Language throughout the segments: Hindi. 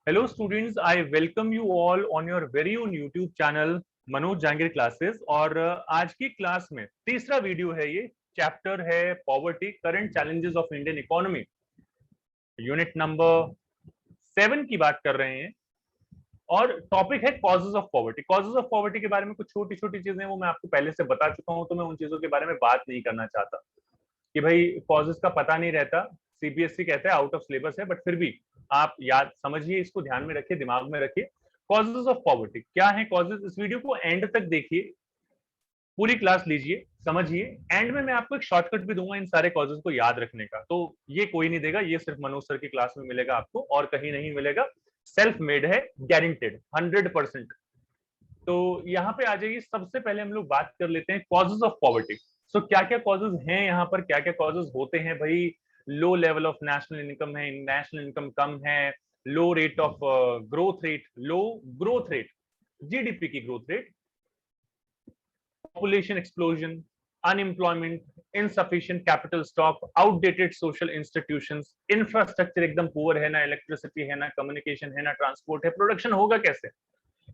Hello students, I welcome you all on your very own YouTube channel Manoj Jahangir classes. और आज की क्लास में तीसरा वीडियो है, ये चैप्टर है poverty current challenges of Indian economy, unit number 7 की बात कर रहे हैं और टॉपिक है causes of poverty. Causes of poverty के बारे में कुछ छोटी छोटी चीजें वो मैं आपको पहले से बता चुका हूं, तो मैं उन चीजों के बारे में बात नहीं करना चाहता कि भाई कॉजेज का पता नहीं रहता, सीबीएसई कहता है आउट ऑफ सिलेबस है, बट फिर भी आप याद समझिए, इसको ध्यान में रखिए, दिमाग में रखिए। कॉजेज ऑफ पॉवर्टी क्या है कॉजेज, इस वीडियो को एंड तक देखिए, पूरी क्लास लीजिए, समझिए। एंड में मैं आपको एक शॉर्टकट भी दूंगा इन सारे कॉजेज को याद रखने का, तो ये कोई नहीं देगा, ये सिर्फ मनोज सर की क्लास में मिलेगा आपको और कहीं नहीं मिलेगा। सेल्फ मेड है, गारंटेड 100%। तो यहाँ पे आ जाइए, सबसे पहले हम लोग बात कर लेते हैं कॉजेज ऑफ पॉवर्टी। सो क्या क्या कॉजेज हैं यहाँ पर, क्या क्या कॉजेज होते हैं भाई। Low level of national income है, नेशनल इनकम कम है, low rate of growth rate, low growth rate, GDP की growth rate, population explosion, unemployment, insufficient capital stock, outdated social institutions, infrastructure एकदम पुअर है, ना इलेक्ट्रिसिटी है, ना कम्युनिकेशन है, ना ट्रांसपोर्ट है, प्रोडक्शन होगा कैसे,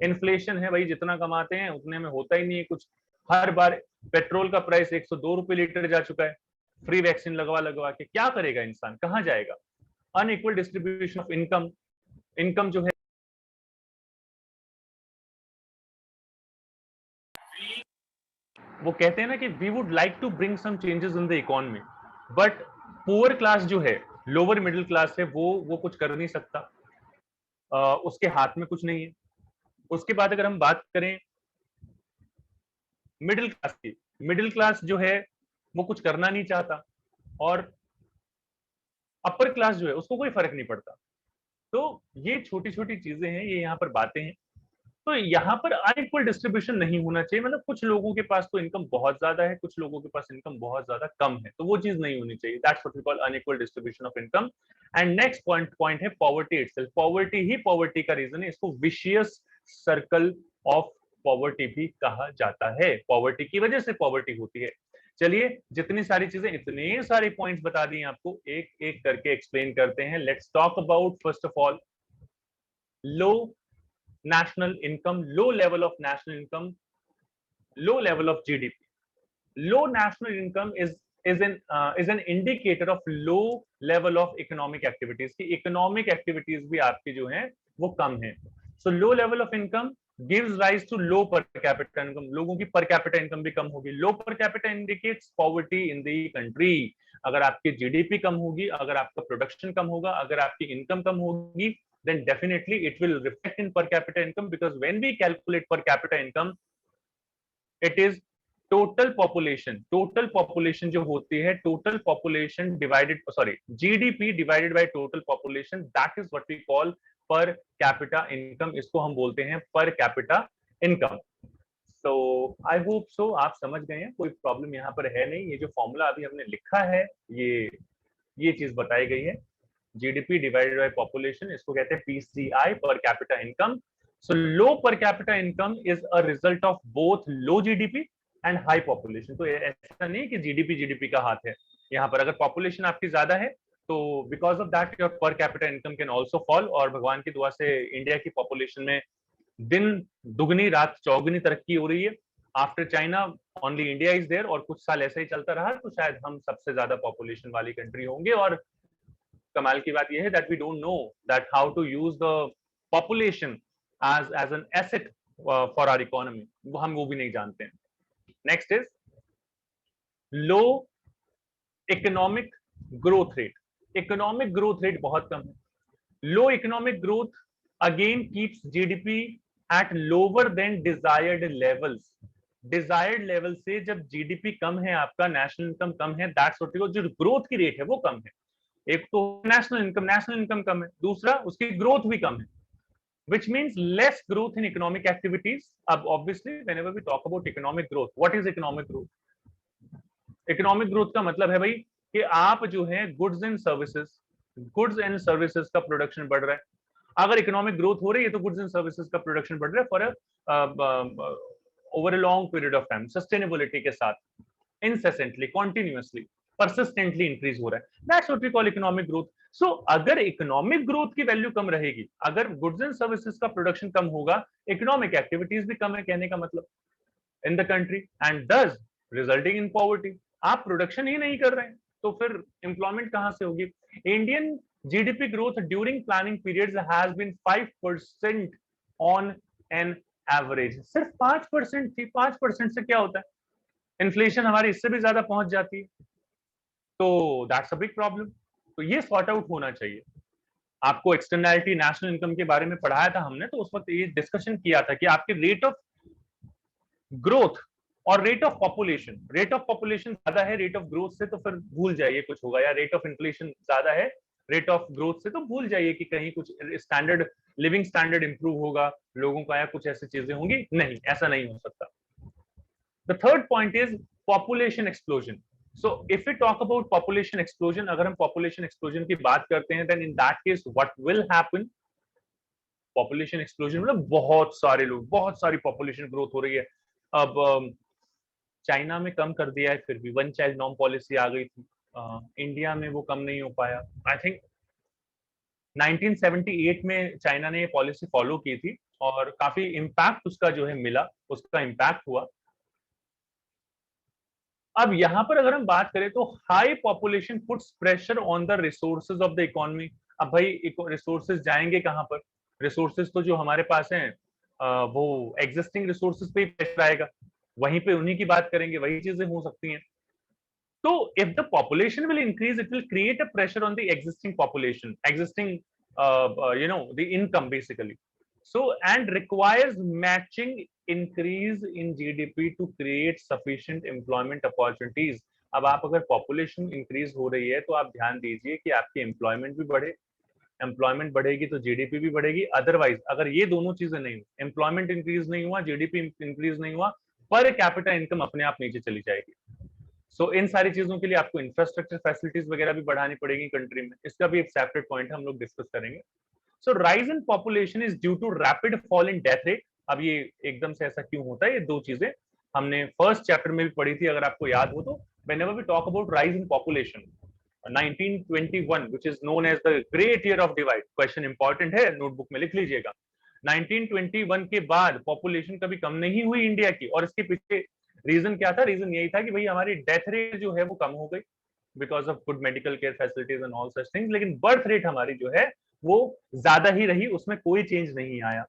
इन्फ्लेशन है भाई, जितना कमाते हैं उतने में होता ही नहीं है कुछ। हर बार पेट्रोल का प्राइस 102 रुपए लीटर जा चुका है, फ्री वैक्सीन लगवा लगवा के क्या करेगा इंसान, कहां जाएगा। Unequal distribution of income, income जो है वो कहते हैं ना कि we would like to bring some changes in the economy, but poor class जो है, लोअर मिडिल क्लास है, वो कुछ कर नहीं सकता, उसके हाथ में कुछ नहीं है। उसके बाद अगर हम बात करें मिडिल क्लास की, मिडिल क्लास जो है वो कुछ करना नहीं चाहता, और अपर क्लास जो है उसको कोई फर्क नहीं पड़ता। तो ये छोटी छोटी चीजें हैं, ये यहाँ पर बातें हैं। तो यहाँ पर अनइक्वल डिस्ट्रीब्यूशन नहीं होना चाहिए, मतलब कुछ लोगों के पास तो इनकम बहुत ज्यादा है, कुछ लोगों के पास इनकम बहुत ज्यादा कम है, तो वो चीज नहीं होनी चाहिए। That's what we call unequal distribution of income. And next point है पॉवर्टी इटसेल्फ। पॉवर्टी ही पॉवर्टी का रीजन है, इसको विशियस सर्कल ऑफ पॉवर्टी भी कहा जाता है। पॉवर्टी की वजह से पॉवर्टी होती है। चलिए, जितनी सारी चीजें, इतने सारे पॉइंट्स बता दिए आपको, एक एक करके एक्सप्लेन करते हैं। Let's talk about first of all low national income, low level of national income, low level of GDP. Low national income is an indicator of low level of economic activities. कि economic activities भी आपकी जो हैं वो कम हैं. So low level of income gives rise to low per capita income. लोगों की per capita income भी कम होगी. Low per capita indicates poverty in the country. अगर आपकी GDP कम होगी, अगर आपका प्रोडक्शन कम होगा, अगर आपकी इनकम कम होगी, then definitely it will reflect in per capita income, because when we calculate per capita income, it is total population जो होती है, total population divided, sorry, GDP divided by total population, that is what we call per capita income. इसको हम बोलते हैं per capita income. So I hope so आप समझ गए हैं, कोई प्रॉब्लम यहाँ पर है नहीं। ये जो फॉर्मूला अभी हमने लिखा है, ये चीज बताई गई है, जीडीपी डिवाइडेड बाय पॉपुलेशन, इसको कहते हैं पीसीआई, पर कैपिटा इनकम। सो लो पर capita income is a result of both low GDP and high population. तो ऐसा नहीं कि जीडीपी का हाथ है यहाँ पर, अगर पॉपुलेशन आपकी ज्यादा है तो बिकॉज ऑफ दैट योर पर capita income can also fall. और भगवान की दुआ से इंडिया की पॉपुलेशन में दिन दुगनी रात चौगुनी तरक्की हो रही है। After China only India is there, और कुछ साल ऐसा ही चलता रहा तो शायद हम सबसे ज्यादा पॉपुलेशन वाली कंट्री होंगे। और कमाल की बात यह है that we don't know that how to use the population as an asset for our economy, हम वो भी नहीं जानते हैं। Next is low economic growth rate. Economic growth rate बहुत कम है। Low economic growth again keeps GDP at lower than desired levels. Desired level से जब जीडीपी कम है, आपका नेशनल इनकम कम है, दैट्स व्हाट, जो ग्रोथ की रेट है वो कम है। एक तो नेशनल इनकम कम है, दूसरा उसकी ग्रोथ भी कम है, which means less growth in economic activities. अब obviously whenever we talk about economic growth, what is economic growth? Economic growth का मतलब है भाई कि आप जो है गुड्स एंड सर्विसेज का प्रोडक्शन बढ़ रहा है। अगर इकोनॉमिक ग्रोथ हो रही है तो गुड्स एंड सर्विसेज का प्रोडक्शन बढ़ रहा है for over a long period of time, sustainability के साथ, इंसेसेंटली, कॉन्टिन्यूअसली। परसिस्टेंटली इंक्रीज हो रहा है, that's what we call economic growth. So अगर इकोनॉमिक ग्रोथ की वैल्यू कम रहेगी, अगर गुड्स एंड सर्विसेज का प्रोडक्शन कम होगा, इकोनॉमिक एक्टिविटीज भी कम है, कहने का मतलब in the country, and thus resulting in poverty. आप प्रोडक्शन ही नहीं कर रहे हैं तो फिर एम्प्लॉयमेंट कहां से होगी? Indian GDP growth during planning periods has been 5% on an average. सिर्फ 5% थी। 5% से क्या होता है? इन्फ्लेशन हमारी इससे भी ज्यादा पहुंच जाती है, तो दैट्स अ बिग प्रॉब्लम। तो ये सॉर्ट आउट होना चाहिए। आपको एक्सटर्नैलिटी नेशनल इनकम के बारे में पढ़ाया था हमने, तो उस वक्त ये डिस्कशन किया था कि आपके रेट ऑफ ग्रोथ और रेट ऑफ पॉपुलेशन ज्यादा है रेट ऑफ ग्रोथ से, तो फिर भूल जाइए कुछ होगा, या रेट ऑफ इन्फ्लेशन ज्यादा है रेट ऑफ ग्रोथ से, तो भूल जाइए कि कहीं कुछ स्टैंडर्ड लिविंग स्टैंडर्ड इंप्रूव होगा लोगों का, या कुछ ऐसी चीजें होंगी। नहीं, ऐसा नहीं हो सकता। The third point is population explosion. So if you talk about population explosion, अगर हम पॉपुलेशन एक्सप्लोजन की बात करते हैं, then in that case what will happen? Population explosion मतलब बहुत सारे लोग, बहुत सारी पॉपुलेशन ग्रोथ हो रही है। अब चाइना में कम कर दिया है, फिर भी वन चाइल्ड नॉर्म पॉलिसी आ गई थी। इंडिया में वो कम नहीं हो पाया। आई थिंक 1978 में चाइना ने ये पॉलिसी फॉलो की थी, और काफी इम्पैक्ट उसका जो है मिला, उसका इम्पैक्ट हुआ। अब यहां पर अगर हम बात करें तो high population puts pressure on the resources of the economy. अब भाई रिसोर्सेज जाएंगे कहां पर? रिसोर्सेज तो जो हमारे पास हैं वो एग्जिस्टिंग रिसोर्सेज पे ही प्रेशर आएगा, वहीं पे उन्हीं की बात करेंगे, वही चीजें हो सकती हैं। तो if the population will increase, it will create a pressure on the existing population, existing the income basically. So and requires matching increase in GDP to create sufficient employment opportunities. अब आप अगर पॉपुलेशन इंक्रीज हो रही है तो आप ध्यान दीजिए कि आपकी एम्प्लॉयमेंट भी बढ़े, एम्प्लॉयमेंट बढ़ेगी तो जीडीपी भी बढ़ेगी। अदरवाइज अगर ये दोनों चीजें नहीं, एम्प्लॉयमेंट इंक्रीज नहीं हुआ, जीडीपी इंक्रीज नहीं हुआ, पर कैपिटा इनकम अपने आप नीचे चली जाएगी। सो इन सारी चीजों के लिए आपको इंफ्रास्ट्रक्चर फैसिलिटीज वगैरह भी बढ़ानी पड़ेगी कंट्री में, इसका भी एक सेपरेट पॉइंट हम लोग डिस्कस करेंगे। So rise in population is due to rapid fall in death rate. अब ये एकदम से ऐसा क्यों होता है? ये दो चीजें हमने फर्स्ट चैप्टर में भी पढ़ी थी, अगर आपको याद हो तो। whenever we talk about rise in population, 1921 which is known as the great year of divide, question important है, नोटबुक में लिख लीजिएगा। 1921 के बाद पॉपुलेशन कभी कम नहीं हुई इंडिया की, और इसके पीछे रीजन क्या था? रीजन यही था कि भाई हमारी डेथ रेट जो है वो कम हो गई because of good medical care facilities and all such things, लेकिन बर्थ रेट हमारी जो है वो ज्यादा ही रही, उसमें कोई चेंज नहीं आया।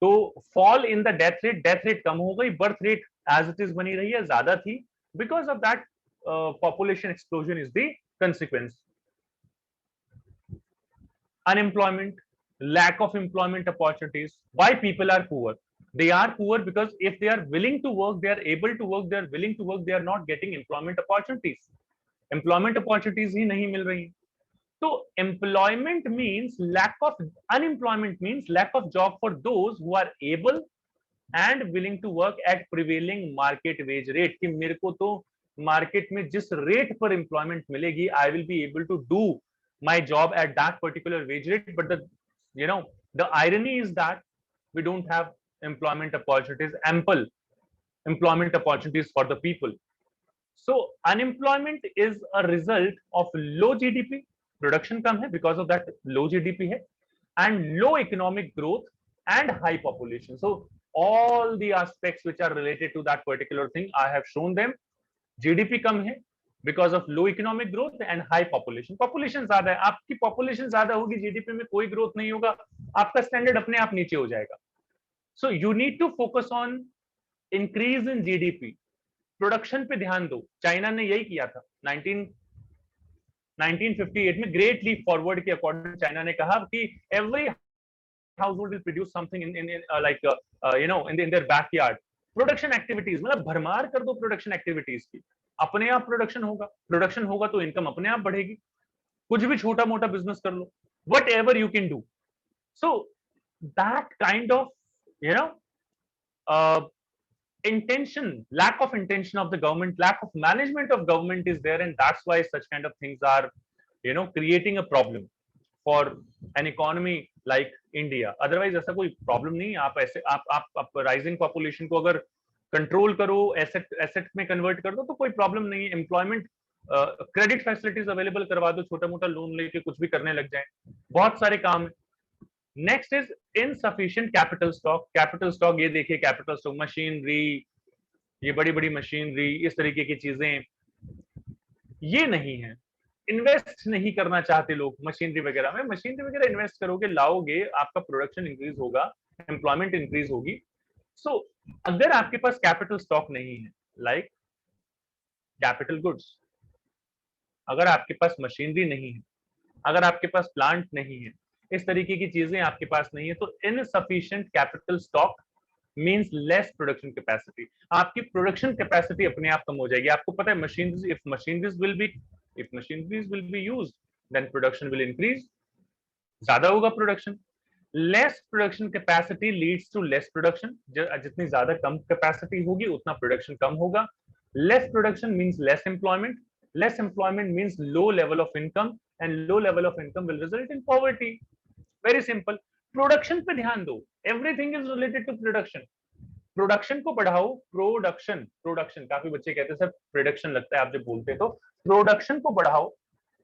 तो fall in the death rate कम हो गई, birth rate as it is बनी रही है, ज्यादा थी, because of that population explosion is the consequence. Unemployment, lack of employment opportunities. Why people are poor? They are poor because if they are willing to work, they are able to work, they are willing to work, they are not getting employment opportunities. Employment opportunities ही नहीं मिल रही। तो employment means lack of, unemployment means lack of job for those who are able and willing to work at prevailing market wage rate, कि मेरे को तो मार्केट में जिस रेट पर एम्प्लॉयमेंट मिलेगी, I will be able to do my job at that particular wage rate. But the irony is that we don't have employment opportunities, ample employment opportunities for the people. So unemployment is a result of low GDP, production kam hai because of that low GDP hai, and low economic growth and high population. So all the aspects which are related to that particular thing, I have shown them. GDP कम है because of low economic growth and high population. Population ज्यादा है, आपकी पॉपुलेशन ज्यादा होगी, जीडीपी में कोई ग्रोथ नहीं होगा, आपका स्टैंडर्ड अपने आप नीचे हो जाएगा। So you need to focus on increase in GDP, production पे ध्यान दो। चाइना ने यही किया था 1958 में, ग्रेट लीप फॉरवर्ड के अकॉर्डिंग चाइना ने कहा कि every household will produce something in their backyard. Production activities, मतलब भरमार कर दो प्रोडक्शन एक्टिविटीज की, अपने आप प्रोडक्शन होगा तो इनकम अपने आप बढ़ेगी। कुछ भी छोटा मोटा बिजनेस कर लो, whatever you can do. So that kind of intention, lack of intention of the government, lack of management of government is there, and that's why such kind of things are creating a problem for an economy like India. Otherwise ऐसा कोई प्रॉब्लम नहीं है। आप ऐसे आप राइजिंग पॉपुलेशन को अगर कंट्रोल करो, एसेट में कन्वर्ट कर दो, तो कोई प्रॉब्लम नहीं है। एम्प्लॉयमेंट क्रेडिट फैसिलिटीज अवेलेबल करवा दो, छोटा मोटा लोन लेके कुछ भी करने लग जाए, बहुत सारे काम है। Next is insufficient capital stock. Capital stock ये देखिए, कैपिटल स्टॉक मशीनरी, ये बड़ी बड़ी मशीनरी, इस तरीके की चीजें ये नहीं है। इन्वेस्ट नहीं करना चाहते लोग मशीनरी वगैरह में। मशीनरी वगैरह इन्वेस्ट करोगे, लाओगे, आपका प्रोडक्शन इंक्रीज होगा, एम्प्लॉयमेंट इंक्रीज होगी। सो अगर आपके पास कैपिटल स्टॉक नहीं है, लाइक कैपिटल गुड्स, अगर आपके पास मशीनरी नहीं है, अगर आपके पास प्लांट नहीं है, इस तरीके की चीजें आपके पास नहीं है, तो insufficient capital stock means less production capacity. आपकी प्रोडक्शन कैपेसिटी अपने आप कम हो जाएगी। आपको पता है machineries, if machineries will be used, then production will increase, ज्यादा होगा production. Less production capacity leads to less production. जितनी ज्यादा कम कैपेसिटी होगी उतना प्रोडक्शन कम होगा। Less production means less employment, less employment means low level of income, and low level of income will result in poverty. Very simple. Production पे ध्यान दो, everything is related to production. Production को बढ़ाओ, प्रोडक्शन, प्रोडक्शन, काफी बच्चे कहते हैं सर प्रोडक्शन लगता है आप जब बोलते हैं, तो प्रोडक्शन को बढ़ाओ।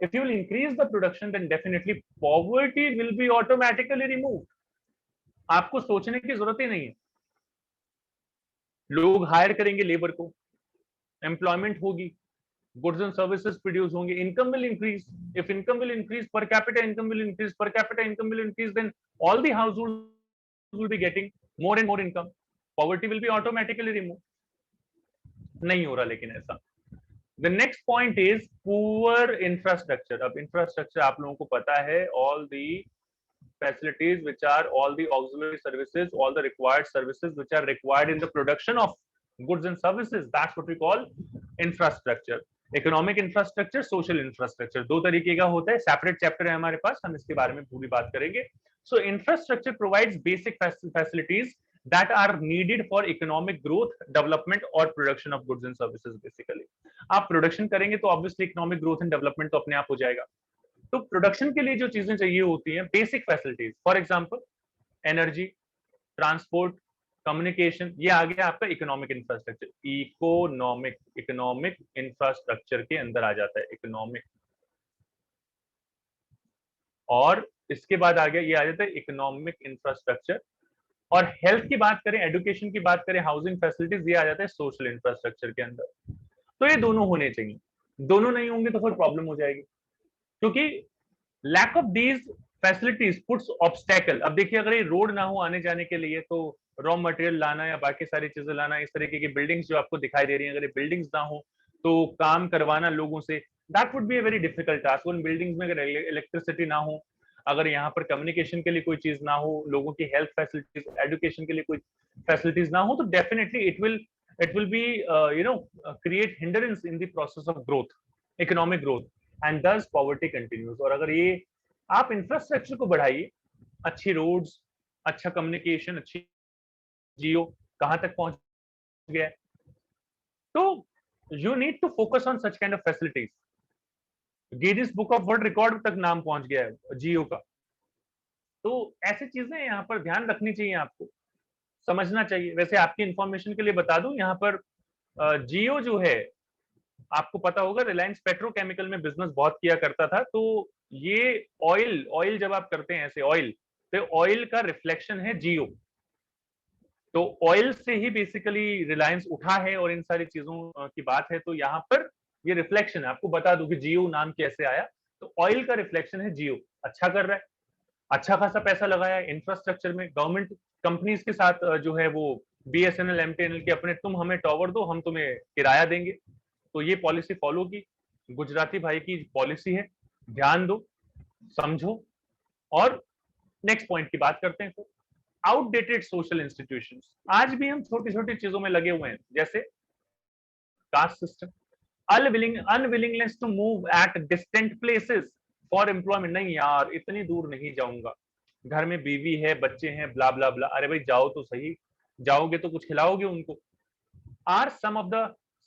if you will increase the production then definitely poverty will be automatically removed। आपको सोचने की जरूरत ही नहीं है, लोग हायर करेंगे लेबर को, एम्प्लॉयमेंट होगी, गुड्स एंड सर्विसेज प्रोड्यूस होंगे, income will increase. If income will increase, per capita income will increase, per capita income will increase, then all the households will be getting more and more income, poverty will be automatically remove. नहीं हो रहा लेकिन ऐसा। The next point is poor infrastructure. अब इंफ्रास्ट्रक्चर आप लोगों को पता है, all the facilities which are all the auxiliary services, all the required services which are required in the production of goods and services, that's what we call infrastructure। Economic infrastructure, social infrastructure, दो तरीके का होता है, सेपरेट चैप्टर है हमारे पास, हम इसके बारे में पूरी बात करेंगे। So infrastructure provides basic facilities that are needed for economic growth, development और production of goods and services basically। आप प्रोडक्शन करेंगे तो obviously economic growth and development तो अपने आप हो जाएगा। तो प्रोडक्शन के लिए जो चीजें चाहिए होती हैं, basic facilities, for example energy, transport, communication, ये आ गया आपका इकोनॉमिक इंफ्रास्ट्रक्चर। इकोनॉमिक इंफ्रास्ट्रक्चर के अंदर आ जाता है इकोनॉमिक। और इसके बाद आ गया, ये आ जाता है इकोनॉमिक इंफ्रास्ट्रक्चर। और हेल्थ की बात करें, एजुकेशन की बात करें, हाउसिंग फैसिलिटीज, ये आ जाता है सोशल इंफ्रास्ट्रक्चर के अंदर। तो ये दोनों होने चाहिए, दोनों नहीं होंगे तो फिर प्रॉब्लम हो जाएगी, क्योंकि lack of these facilities puts obstacle. अब देखिए, अगर ये रोड ना हो आने जाने के लिए, तो रॉ मटेरियल लाना या बाकी सारी चीजें लाना, इस तरीके की बिल्डिंग्स जो आपको दिखाई दे रही हैं, अगर ये बिल्डिंग्स ना हो तो काम करवाना लोगों से, that would be a very difficult task. उन बिल्डिंग्स में अगर इलेक्ट्रिसिटी ना हो, अगर यहाँ पर कम्युनिकेशन के लिए कोई चीज ना हो, लोगों की हेल्थ फैसिलिटीज, एजुकेशन के लिए कोई फैसिलिटीज ना हो, तो definitely it will be create hindrance in the process of growth, economic growth, and दस पॉवर्टी कंटिन्यूज। और अगर ये आप इंफ्रास्ट्रक्चर को बढ़ाइए, अच्छी रोड्स, अच्छा कम्युनिकेशन, अच्छी जियो कहां तक पहुंच गया है, तो you need to focus on such kind of facilities. Guinness book of world record तक नाम पहुंच गया है जियो का। तो ऐसी चीजें यहाँ पर ध्यान रखनी चाहिए, आपको समझना चाहिए। वैसे आपकी इंफॉर्मेशन के लिए बता दूं, यहाँ पर जियो जो है, आपको पता होगा रिलायंस पेट्रोकेमिकल में बिजनेस बहुत किया करता था। तो ये ऑयल जब आप करते हैं ऐसे ऑयल, तो ऑयल का रिफ्लेक्शन है जियो। तो ऑयल से ही बेसिकली रिलायंस उठा है और इन सारी चीजों की बात है। तो यहाँ पर ये रिफ्लेक्शन है, आपको बता दूं कि जियो नाम कैसे आया। तो ऑयल का रिफ्लेक्शन है जियो। अच्छा कर रहा है, अच्छा खासा पैसा लगाया है इंफ्रास्ट्रक्चर में। गवर्नमेंट कंपनीज के साथ जो है वो बीएसएनएल, एमटीएनएल के अपने, तुम हमें टॉवर दो, हम तुम्हें किराया देंगे। तो ये पॉलिसी फॉलो की, गुजराती भाई की पॉलिसी है, ध्यान दो, समझो। और नेक्स्ट पॉइंट की बात करते हैं। आउटडेटेड सोशल इंस्टीट्यूशंस, आज भी हम छोटी छोटी चीजों में लगे हुए हैं, जैसे caste system, unwillingness to move at distant places for employment. नहीं यार, इतनी दूर नहीं जाऊंगा, घर में बीवी है, बच्चे हैं, ब्ला ब्ला ब्ला। अरे भाई जाओ तो सही, जाओगे तो कुछ खिलाओगे उनको। Are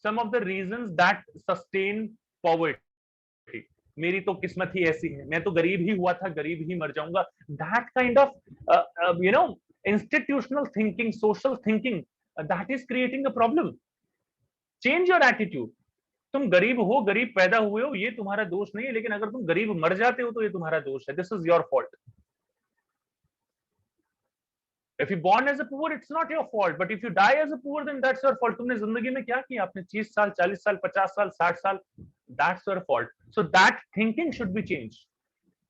some of the reasons that sustain poverty। मेरी तो किस्मत ही ऐसी है, मैं तो गरीब ही हुआ था, गरीब ही मर जाऊंगा। that kind of institutional thinking, social thinking, that is creating a problem। change your attitude। तुम गरीब हो, गरीब पैदा हुए हो, ये तुम्हारा दोष नहीं है, लेकिन अगर तुम गरीब मर जाते हो तो ये तुम्हारा दोष है। This is your fault. If you born as a poor, it's not your fault. But if you die as a poor, then that's your fault. तुमने जिंदगी में क्या किया? आपने 30 साल, 40 साल, 50 साल, 60 साल, that's your fault. So that thinking should be changed.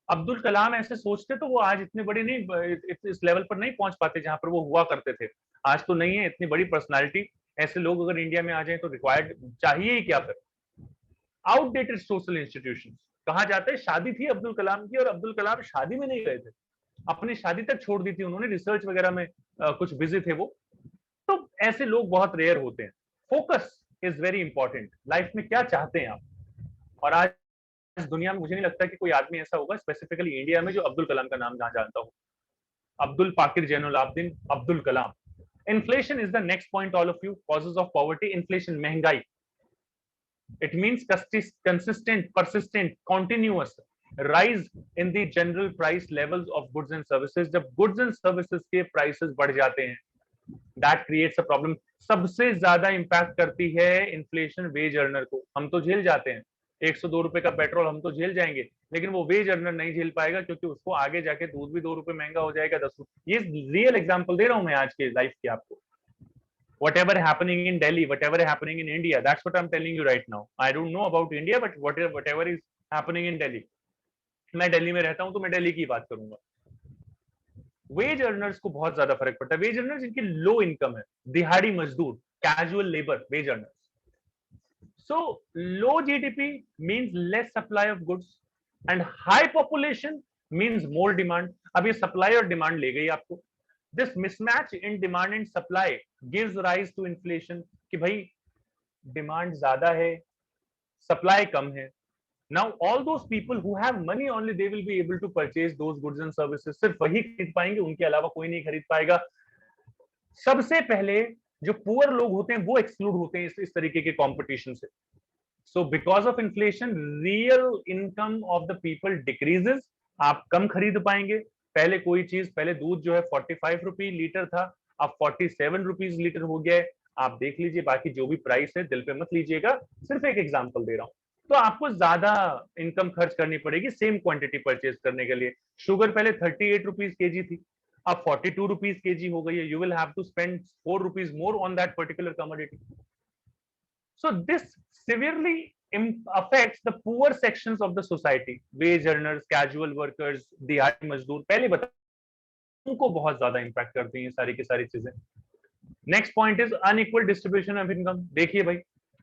Abdul Kalam ऐसे सोचते तो वो आज इतने बड़े नहीं, इस लेवल पर नहीं पहुंच पाते जहां पर वो हुआ करते थे। आज तो नहीं है इतनी बड़ी पर्सनालिटी। ऐसे लोग अगर इंडिया में आ जाएं तो रिक्वायर्ड चाहिए ही क्या फिर? Outdated social institution. कहा जाता है शादी थी अब्दुल कलाम की और अब्दुल कलाम शादी में नहीं गए थे, अपनी शादी तक छोड़ दी थी उन्होंने, रिसर्च वगैरह में कुछ बिजी थे वो। तो ऐसे लोग बहुत रेयर होते हैं। Focus is very important. Life में क्या चाहते हैं आप? और आज इस दुनिया में मुझे नहीं लगता कि कोई आदमी ऐसा होगा स्पेसिफिकली इंडिया में जो अब्दुल कलाम का नाम ना जानता हो। Abdul Pakir Jainul Abdeen Abdul Kalam. Inflation is the next point all of you. Causes of poverty, inflation, महंगाई। It means consistent, persistent, continuous rise in the general price levels of goods and services. जब goods and services के prices बढ़ जाते हैं, that creates a problem. सबसे ज्यादा impact करती है inflation wage earner को। हम तो झेल जाते हैं, 102 रुपए का पेट्रोल हम तो झेल जाएंगे, लेकिन वो वेज अर्नर नहीं झेल पाएगा, क्योंकि उसको आगे जाके दूध भी 2 रुपए महंगा हो जाएगा, 10 रुपए। ये रियल एग्जांपल दे रहा हूं मैं आज के लाइफ की आपको। Whatever happening in Delhi, whatever happening in India, that's what I'm telling you right now. I don't know about India, but whatever is happening in Delhi, मैं दिल्ली में रहता हूं तो मैं दिल्ली की बात करूंगा। वेज अर्नर्स को बहुत ज्यादा फर्क पड़ता है। वेज अर्नर्स जिनकी लो इनकम है, दिहाड़ी मजदूर, casual labour, veg earners. So low GDP means less supply of goods and high population means more demand. अब ये सप्लाई और डिमांड ले गई आपको। This mismatch in demand and supply gives rise to inflation कि भाई डिमांड ज्यादा है, सप्लाई कम है। Now all those people who have money only they will be able to purchase those goods and services. सिर्फ वही खरीद पाएंगे, उनके अलावा कोई नहीं खरीद पाएगा। सबसे पहले जो पुअर लोग होते हैं वो एक्सक्लूड होते हैं इस तरीके के कंपटीशन से। So because of inflation, real income of the people decreases. आप कम खरीद पाएंगे। पहले कोई चीज, पहले दूध जो है 45 रुपए लीटर था, अब 47 रुपीज लीटर हो गया है। आप देख लीजिए, बाकी जो भी प्राइस है दिल पे मत लीजिएगा, सिर्फ एक एग्जांपल दे रहा हूं। तो आपको ज्यादा इनकम खर्च करनी पड़ेगी सेम क्वांटिटी परचेज करने के लिए। शुगर पहले 38 रुपीज केजी थी, अब 42 रुपीज केजी हो गई है। You will have to spend 4 rupees more on that particular commodity. So this severely affects the poor sections of the society, wage earners, casual workers, दिहाड़ी मजदूर। पहले बता, उनको बहुत ज्यादा इम्पैक्ट करती हैं सारी की सारी चीजें। Next point is unequal distribution of income. देखिए भाई,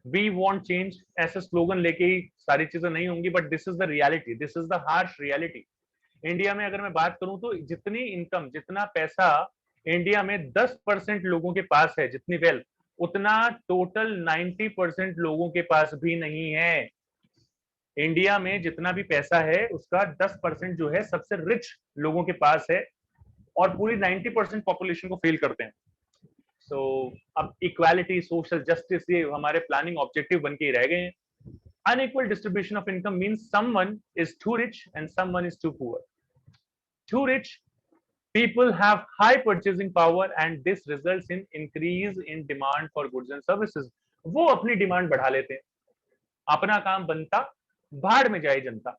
वी वांट चेंज ऐसे स्लोगन लेके ही सारी चीजें नहीं होंगी, but this is the reality, this is the harsh reality. India में अगर मैं बात करूं तो जितनी इनकम, जितना पैसा इंडिया में 10% लोगों के पास है, जितनी वेल्थ, उतना टोटल 90% लोगों के पास भी नहीं है। इंडिया में जितना भी पैसा है उसका 10% जो है सबसे रिच लोगों के पास है, और पूरी 90% पॉपुलेशन को फेल करते हैं। सो अब इक्वालिटी, सोशल जस्टिस, ये हमारे प्लानिंग ऑब्जेक्टिव बन के ही रह गए हैं। Unequal distribution of income means someone is too rich and someone is too poor. Too rich people have high purchasing power and this results in increase in demand for goods and services. वो अपनी डिमांड बढ़ा लेते हैं, अपना काम बनता, भाड़ में जाए जनता।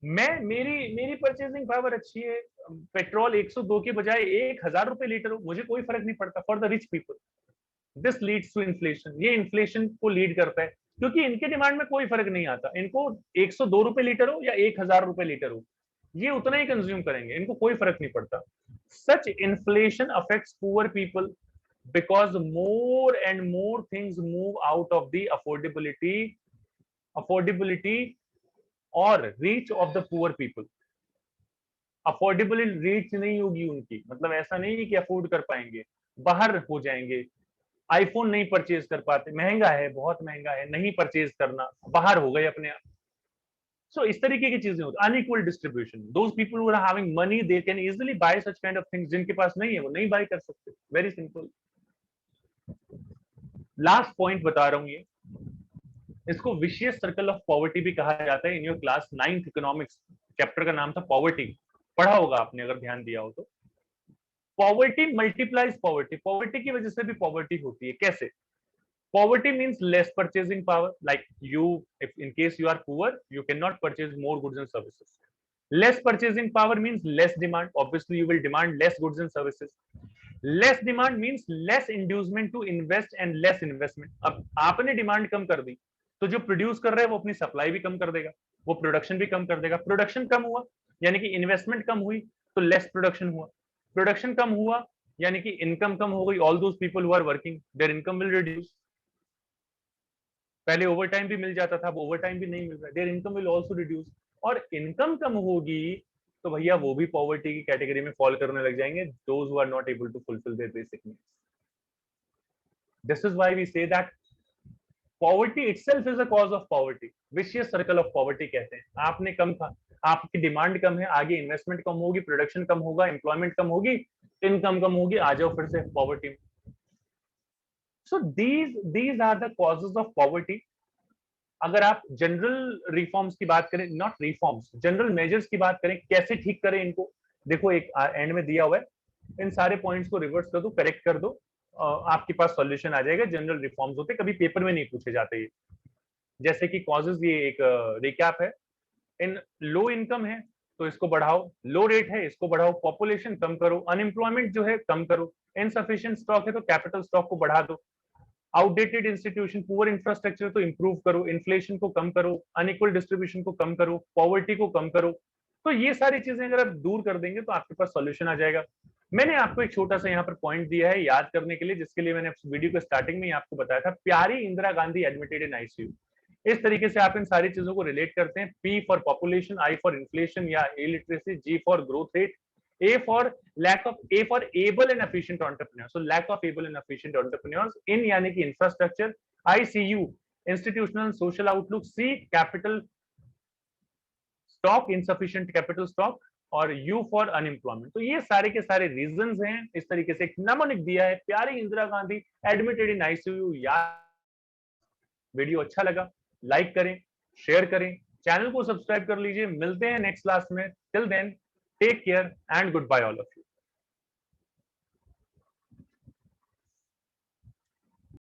मेरी परचेसिंग पावर अच्छी है, पेट्रोल 102 के बजाय 1000 रुपए लीटर हो, मुझे कोई फर्क नहीं पड़ता। For the rich people this leads to inflation. ये इन्फ्लेशन को लीड करता है, क्योंकि इनके डिमांड में कोई फर्क नहीं आता। इनको 102 रुपए लीटर हो या 1000 रुपए लीटर हो, ये उतना ही कंज्यूम करेंगे, इनको कोई फर्क नहीं पड़ता। Such inflation affects poor people because more and more things move out of the affordability और reach of the poor people. Affordable reach नहीं होगी उनकी, मतलब ऐसा नहीं है कि अफोर्ड कर पाएंगे, बाहर हो जाएंगे। आईफोन नहीं परचेज कर पाते, महंगा है, बहुत महंगा है, नहीं परचेज करना, बाहर हो गए अपने आप। So इस तरीके की चीजें होती, unequal distribution. Those people who are having money they can easily buy such kind of things, जिनके पास नहीं है वो नहीं बाय कर सकते। Very simple. लास्ट पॉइंट बता रहा हूं, ये इसको विशियस सर्कल ऑफ पॉवर्टी भी कहा जाता है। In your class 9th economics chapter का नाम था पॉवर्टी, पढ़ा होगा आपने अगर ध्यान दिया हो तो। पॉवर्टी मल्टीप्लाइज पॉवर्टी, पॉवर्टी की वजह से भी पॉवर्टी होती है। कैसे? Poverty means less purchasing power, like you, if in case you are poor, you cannot purchase more goods and services. Less purchasing power means less demand. Obviously, you will demand less goods and services. Less demand means less inducement to invest and less investment. अब आपने डिमांड कम कर दी, तो जो प्रोड्यूस कर रहा है वो अपनी सप्लाई भी कम कर देगा, वो प्रोडक्शन भी कम कर देगा. प्रोडक्शन कम हुआ यानी कि इन्वेस्टमेंट कम हुई, तो लेस प्रोडक्शन हुआ. प्रोडक्शन कम हुआ यानी कि इनकम कम हो गई. All those people who are working, their income will reduce. पहले ओवर टाइम भी मिल जाता था, अब ओवर टाइम भी नहीं मिल रहा. There income will also reduce. और इनकम कम होगी तो भैया वो भी पॉवर्टी की कैटेगरी में फॉल करने लग जाएंगे, those who are not able to fulfil their basic needs. This is why we say that poverty itself is a cause of poverty. Vicious circle of poverty कहते हैं. आपने कम खा, आपकी डिमांड कम है, आगे इन्वेस्टमेंट कम होगी, प्रोडक्शन कम होगा, एम्प्लॉयमेंट कम होगी, इनकम कम होगी, आ जाओ फिर से पॉवर्टी में. So these are the causes of poverty. अगर आप जनरल रिफॉर्म्स की बात करें, नॉट रिफॉर्म्स, जनरल मेजर्स की बात करें, कैसे ठीक करें इनको, देखो एक एंड में दिया हुआ है. इन सारे पॉइंट्स को रिवर्स कर दो, करेक्ट कर दो, आपके पास सॉल्यूशन आ जाएगा. जनरल रिफॉर्म्स होते कभी पेपर में नहीं पूछे जाते. ये जैसे कि कॉजेज, ये एक रिकैप है. इन लो इनकम है तो इसको बढ़ाओ, लो रेट है इसको बढ़ाओ, पॉपुलेशन कम करो, अनएम्प्लॉयमेंट जो है कम करो, इनसफिशिएंट स्टॉक है तो कैपिटल स्टॉक को बढ़ा दो, आउटडेटेड इंस्टीट्यूशन, पुअर इंफ्रास्ट्रक्चर तो इंप्रूव करो, इन्फ्लेशन को कम करो, अनइक्वल डिस्ट्रीब्यूशन को कम करो, पॉवर्टी को कम करो. तो ये सारी चीजें अगर आप दूर कर देंगे तो आपके पास सॉल्यूशन आ जाएगा. मैंने आपको एक छोटा सा यहाँ पर पॉइंट दिया है याद करने के लिए, जिसके लिए मैंने वीडियो के स्टार्टिंग में आपको बताया था, प्यारी Indira Gandhi admitted in ICU. इस तरीके से आप इन सारी चीजों को रिलेट करते हैं. P for population, I for inflation या illiteracy, G for growth rate, A for A for able and efficient entrepreneurs. So lack of able and efficient entrepreneurs. In यानी कि infrastructure. ICU institutional and social outlook. C capital stock, insufficient capital stock. और U for unemployment. तो ये सारे के सारे रीजंस हैं. इस तरीके से एक नमोनिक दिया है, प्यारी Indira Gandhi admitted in ICU. यार वीडियो अच्छा लगा, लाइक करें, शेयर करें, चैनल को सब्सक्राइब कर लीजिए. मिलते हैं नेक्स्ट क्लास में. Till then, take care and goodbye all of you.